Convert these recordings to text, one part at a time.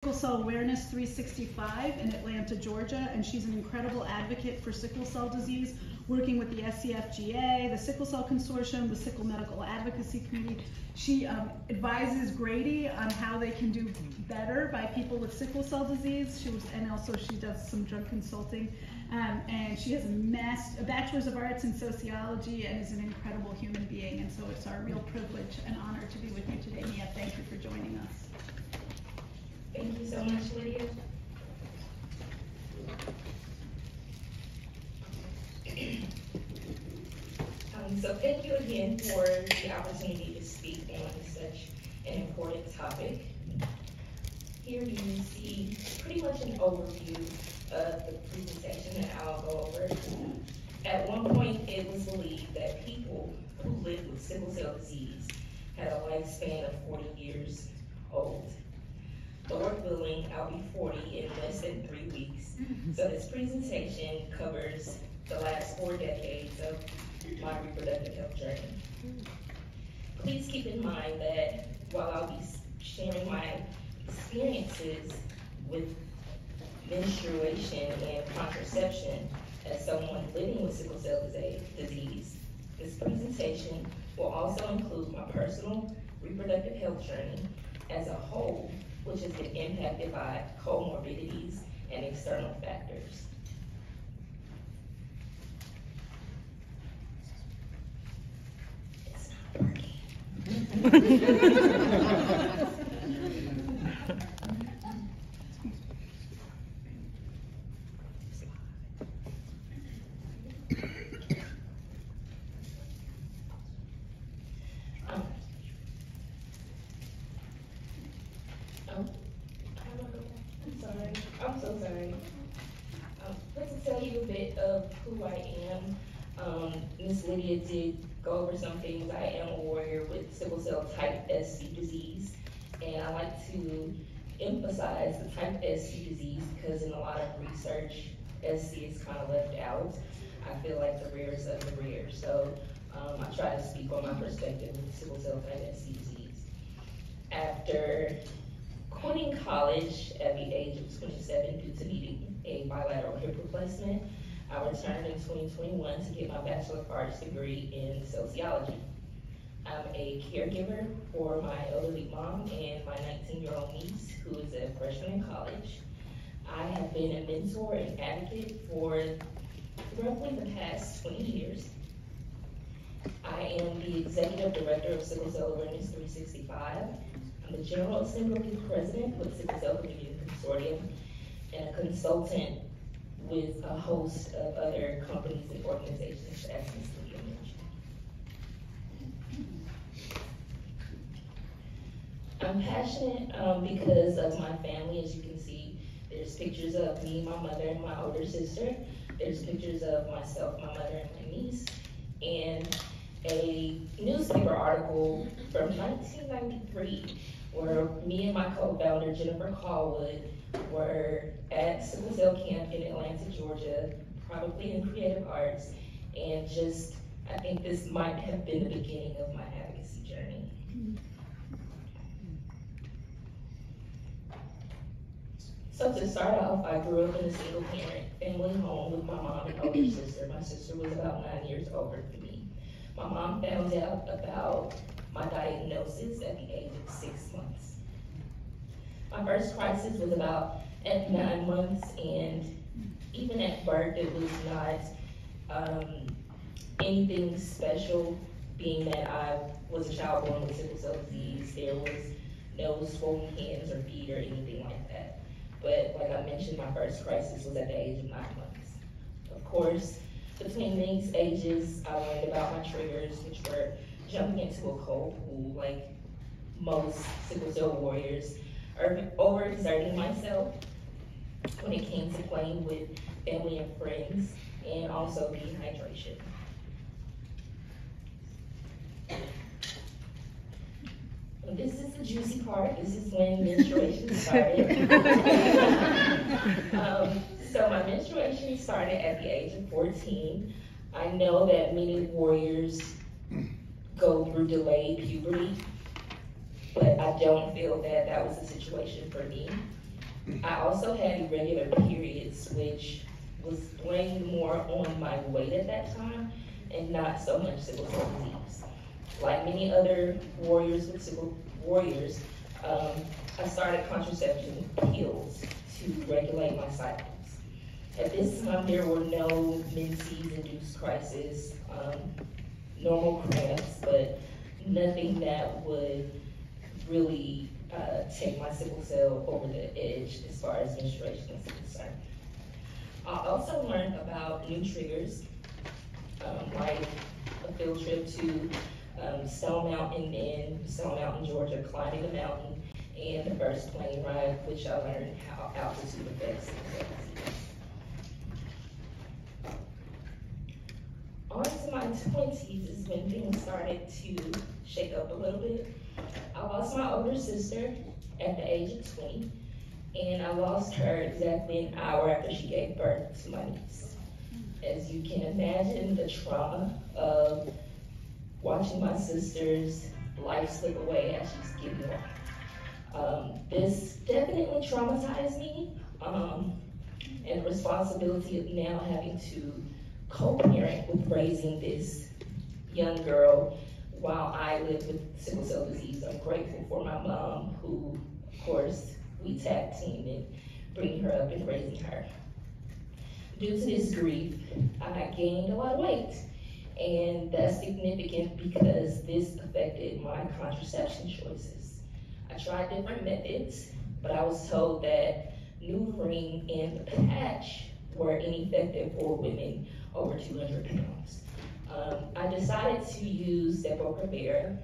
Sickle Cell Awareness 365 in Atlanta, Georgia, and she's an incredible advocate for sickle cell disease, working with the SCFGA, the Sickle Cell Consortium, the Sickle Medical Advocacy Committee. She advises Grady on how they can do better by people with sickle cell disease. And also she does some drug consulting. And she has a Bachelor's of Arts in Sociology and is an incredible human being. And so it's our real privilege and honor to be with you today, Mia. Thank you for joining us. Thank you so much, Lydia. So thank you again for the opportunity to speak on such an important topic. Here you see pretty much an overview of the presentation that I'll go over. At one point, it was believed that people who live with sickle cell disease had a lifespan of 40 years old. Lord willing, I'll be 40 in less than 3 weeks. So this presentation covers the last 4 decades of my reproductive health journey. Please keep in mind that while I'll be sharing my experiences with menstruation and contraception as someone living with sickle cell disease, this presentation will also include my personal reproductive health journey as a whole, which has been impacted by comorbidities and external factors. It's not working. I'm so sorry. Let's tell you a bit of who I am. Ms. Lydia did go over some things. I am a warrior with sickle cell type SC disease, and I like to emphasize the type SC disease because in a lot of research, SC is kind of left out. I feel like the rarest of the rare. So I try to speak on my perspective with sickle cell type SC disease. After quitting college at the age of 27 due to needing a bilateral hip replacement, I returned in 2021 to get my Bachelor of Arts degree in sociology. I'm a caregiver for my elderly mom and my 19-year-old niece, who is a freshman in college. I have been a mentor and advocate for roughly the past 20 years. I am the Executive Director of Sickle Cell Awareness 365. I'm the General Assembly President with Sickle Cell Community Consortium and a consultant with a host of other companies and organizations, as Ms. Lydia mentioned. I'm passionate because of my family. As you can see, there's pictures of me, my mother, and my older sister. There's pictures of myself, my mother, and my niece. And a newspaper article from 1993 where me and my co-founder, Jennifer Callwood, were at Sickle Cell Camp in Atlanta, Georgia, probably in creative arts, and I think this might have been the beginning of my advocacy journey. So to start off, I grew up in a single parent family home with my mom and older sister. My sister was about 9 years older than me. My mom found out about my diagnosis at the age of 6 months. My first crisis was about at 9 months, and even at birth, it was not anything special, being that I was a child born with sickle cell disease. There was no swollen hands or feet or anything like that. But like I mentioned, my first crisis was at the age of 9 months. Of course, between these ages, I learned about my triggers, which were jumping into a cold pool, like most sickle cell warriors, or overexerting myself when it came to playing with family and friends, and also dehydration. This is the juicy part. This is when menstruation started. So my menstruation started at the age of 14. I know that many warriors go through delayed puberty, but I don't feel that that was the situation for me. I also had irregular periods, which was blamed more on my weight at that time and not so much sickle cell disease. Like many other warriors with warriors, I started contraception pills to regulate my cycles. At this time, there were no menses-induced crisis, normal cramps, but nothing that would really take my sickle cell over the edge as far as menstruation is concerned. I also learned about new triggers, like a field trip to Stone Mountain, Georgia, climbing the mountain, and the first plane ride, which I learned how altitude affects sickle cell disease. On to my 20s is when things started to shake up a little bit. I lost my older sister at the age of 20, and I lost her exactly an hour after she gave birth to my niece. As you can imagine, the trauma of watching my sister's life slip away as she's giving birth. This definitely traumatized me, and the responsibility of now having to co-parent with raising this young girl while I live with sickle cell disease. I'm grateful for my mom, who, of course, we tag teamed in bringing her up and raising her. Due to this grief, I gained a lot of weight, and that's significant because this affected my contraception choices. I tried different methods, but I was told that NuvaRing and the patch were ineffective for women over 200 pounds. I decided to use Depo-Provera,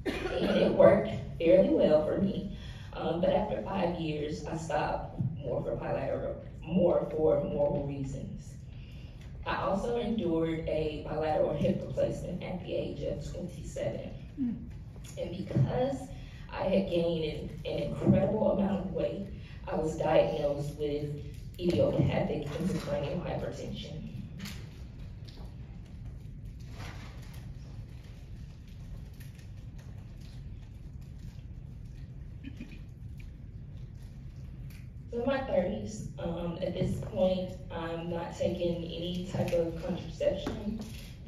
and it worked fairly well for me. But after 5 years, I stopped more for moral reasons. I also endured a bilateral hip replacement at the age of 27. And because I had gained an incredible amount of weight, I was diagnosed with idiopathic intracranial hypertension. So in my 30s, at this point, I'm not taking any type of contraception.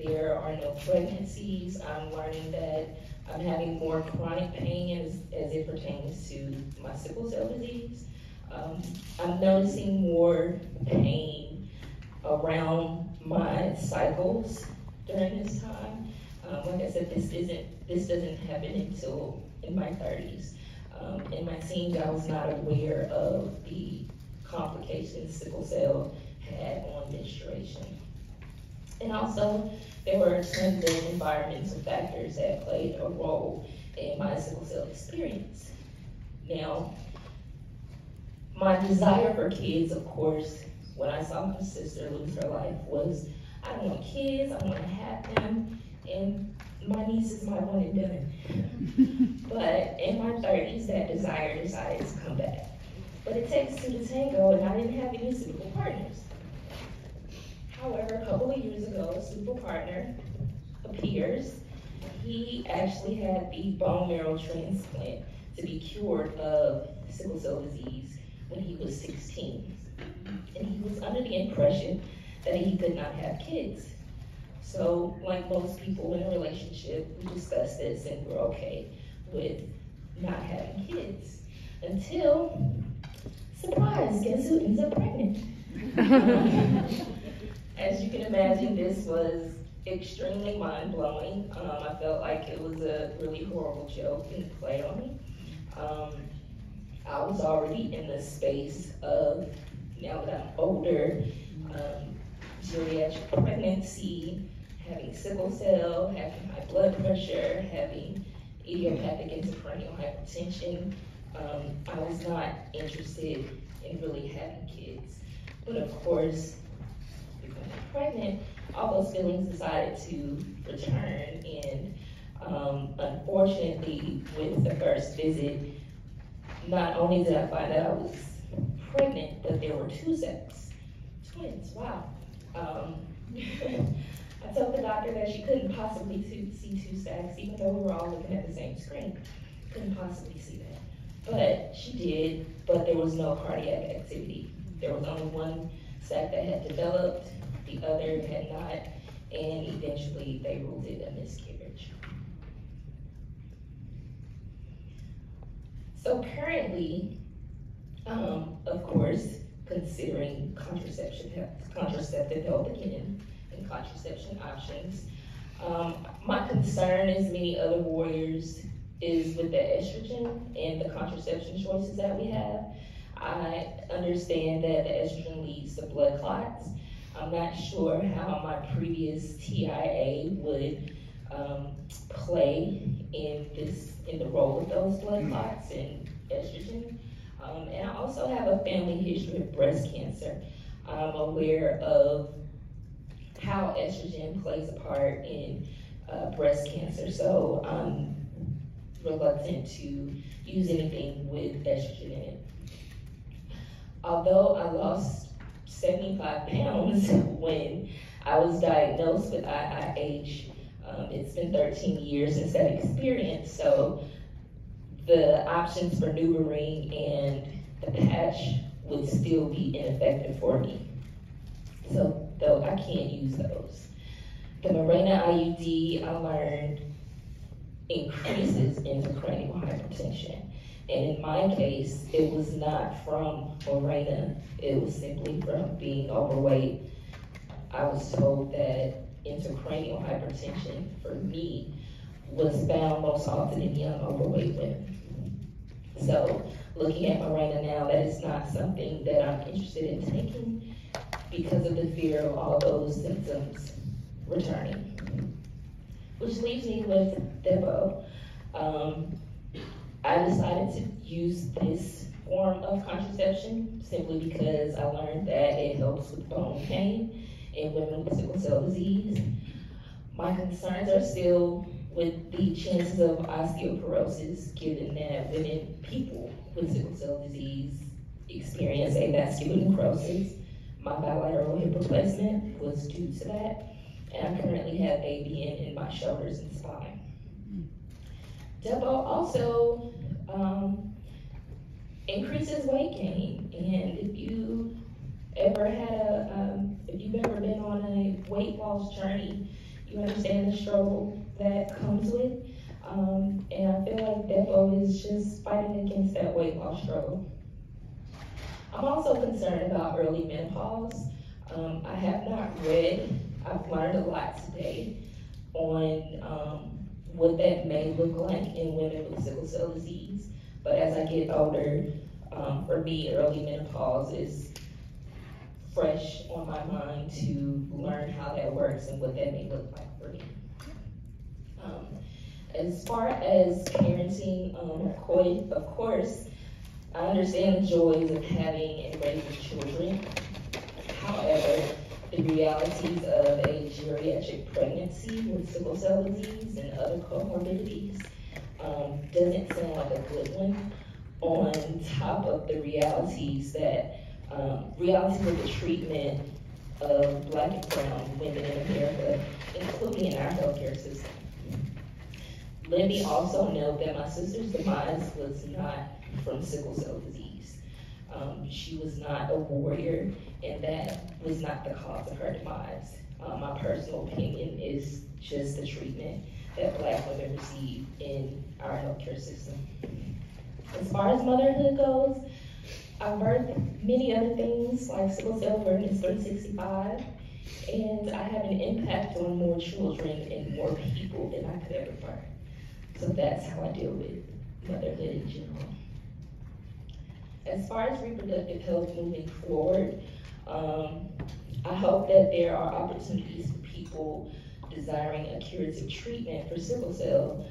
There are no pregnancies. I'm learning that I'm having more chronic pain as it pertains to my sickle cell disease. I'm noticing more pain around my cycles during this time. Like I said, this doesn't happen until in my 30s. In my teens, I was not aware of the complications sickle cell had on menstruation. And also, there were tons of environmental factors that played a role in my sickle cell experience. Now, my desire for kids, of course, when I saw my sister lose her life was, I don't want kids, I want to have them, and my niece is my one and done. But in my 30s, that desire decided to come back. But it takes two to tango, and I didn't have any suitable partners. However, a couple of years ago, a suitable partner appears. He actually had the bone marrow transplant to be cured of sickle cell disease when he was 16. And he was under the impression that he could not have kids. So, like most people in a relationship, we discussed this and we're okay with not having kids. Until, surprise, guess who ends up pregnant? As you can imagine, this was extremely mind-blowing. I felt like it was a really horrible joke and play on me. I was already in the space of, now that I'm older, geriatric pregnancy, having sickle cell, having high blood pressure, having idiopathic intracranial hypertension. I was not interested in really having kids. But of course, becoming pregnant, all those feelings decided to return. And unfortunately, with the first visit, not only did I find out I was pregnant, but there were two sex twins. Wow. I told the doctor that she couldn't possibly see two stacks, even though we were all looking at the same screen. Couldn't possibly see that. but she did, but there was no cardiac activity. There was only one sac that had developed, the other had not, and eventually they ruled it a miscarriage. So currently, of course, considering contraceptive health again, and contraception options, my concern, as many other warriors, is with the estrogen and the contraception choices that we have. I understand that the estrogen leads to blood clots. I'm not sure how my previous TIA would play in the role of those blood clots and estrogen. And I also have a family history of breast cancer. I'm aware of how estrogen plays a part in breast cancer, so I'm reluctant to use anything with estrogen in it. Although I lost 75 pounds when I was diagnosed with IIH, it's been 13 years since that experience, so the options for NuvaRing and the patch would still be ineffective for me. So, though I can't use those. The Mirena IUD, I learned, increases intracranial hypertension. And in my case, it was not from Mirena, it was simply from being overweight. I was told that intracranial hypertension for me was found most often in young overweight women. So looking at Mirena now, that is not something that I'm interested in taking because of the fear of all those symptoms returning. Which leaves me with Depo. I decided to use this form of contraception simply because I learned that it helps with bone pain in women with sickle cell disease. My concerns are still with the chances of osteoporosis, given that people with sickle cell disease experience avascular necrosis. My bilateral hip replacement was due to that, and I currently have ABN in my shoulders and spine. Depo also increases weight gain, and if you've ever been on a weight loss journey, you understand the struggle that comes with. And I feel like Depo is just fighting against that weight loss struggle. I'm also concerned about early menopause. I have not read, I've learned a lot today on what that may look like in women with sickle cell disease. But as I get older, for me, early menopause is fresh on my mind to learn how that works and what that may look like for me. As far as parenting, of course, I understand the joys of having and raising children. However, the realities of a geriatric pregnancy with sickle cell disease and other comorbidities doesn't sound like a good one, on top of the realities that realities of the treatment of Black and brown women in America, including in our healthcare system. Let me also note that my sister's demise was not from sickle cell disease. She was not a warrior, and that was not the cause of her demise. My personal opinion is just the treatment that Black women receive in our healthcare system. As far as motherhood goes, I've birthed many other things like Sickle Cell Awareness 365, and I have an impact on more children and more people than I could ever birth. So that's how I deal with motherhood in general. As far as reproductive health moving forward, I hope that there are opportunities for people desiring a curative treatment for sickle cell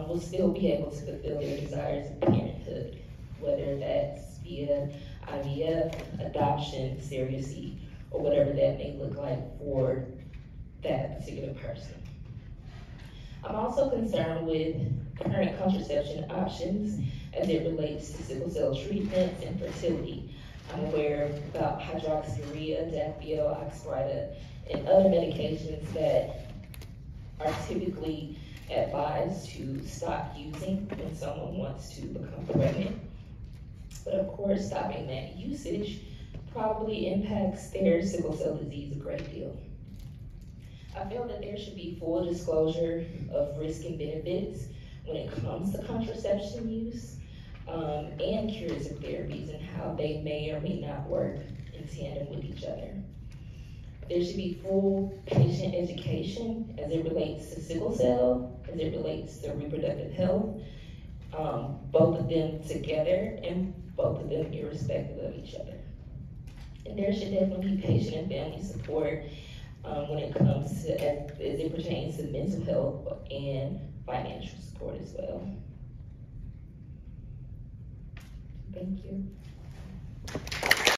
will still be able to fulfill their desires of parenthood, whether that's via IVF, adoption, surrogacy, or whatever that may look like for that particular person. I'm also concerned with current contraception options as it relates to sickle cell treatments and fertility. I'm aware about hydroxyurea, Dapio, Oxbryta, and other medications that are typically advised to stop using when someone wants to become pregnant But of course, stopping that usage probably impacts their sickle cell disease a great deal. I feel that there should be full disclosure of risk and benefits when it comes to contraception use and curative therapies and how they may or may not work in tandem with each other. There should be full patient education as it relates to sickle cell, as it relates to reproductive health, both of them together and both of them irrespective of each other. And there should definitely be patient and family support when it comes to, as it pertains to mental health and financial support as well. Thank you.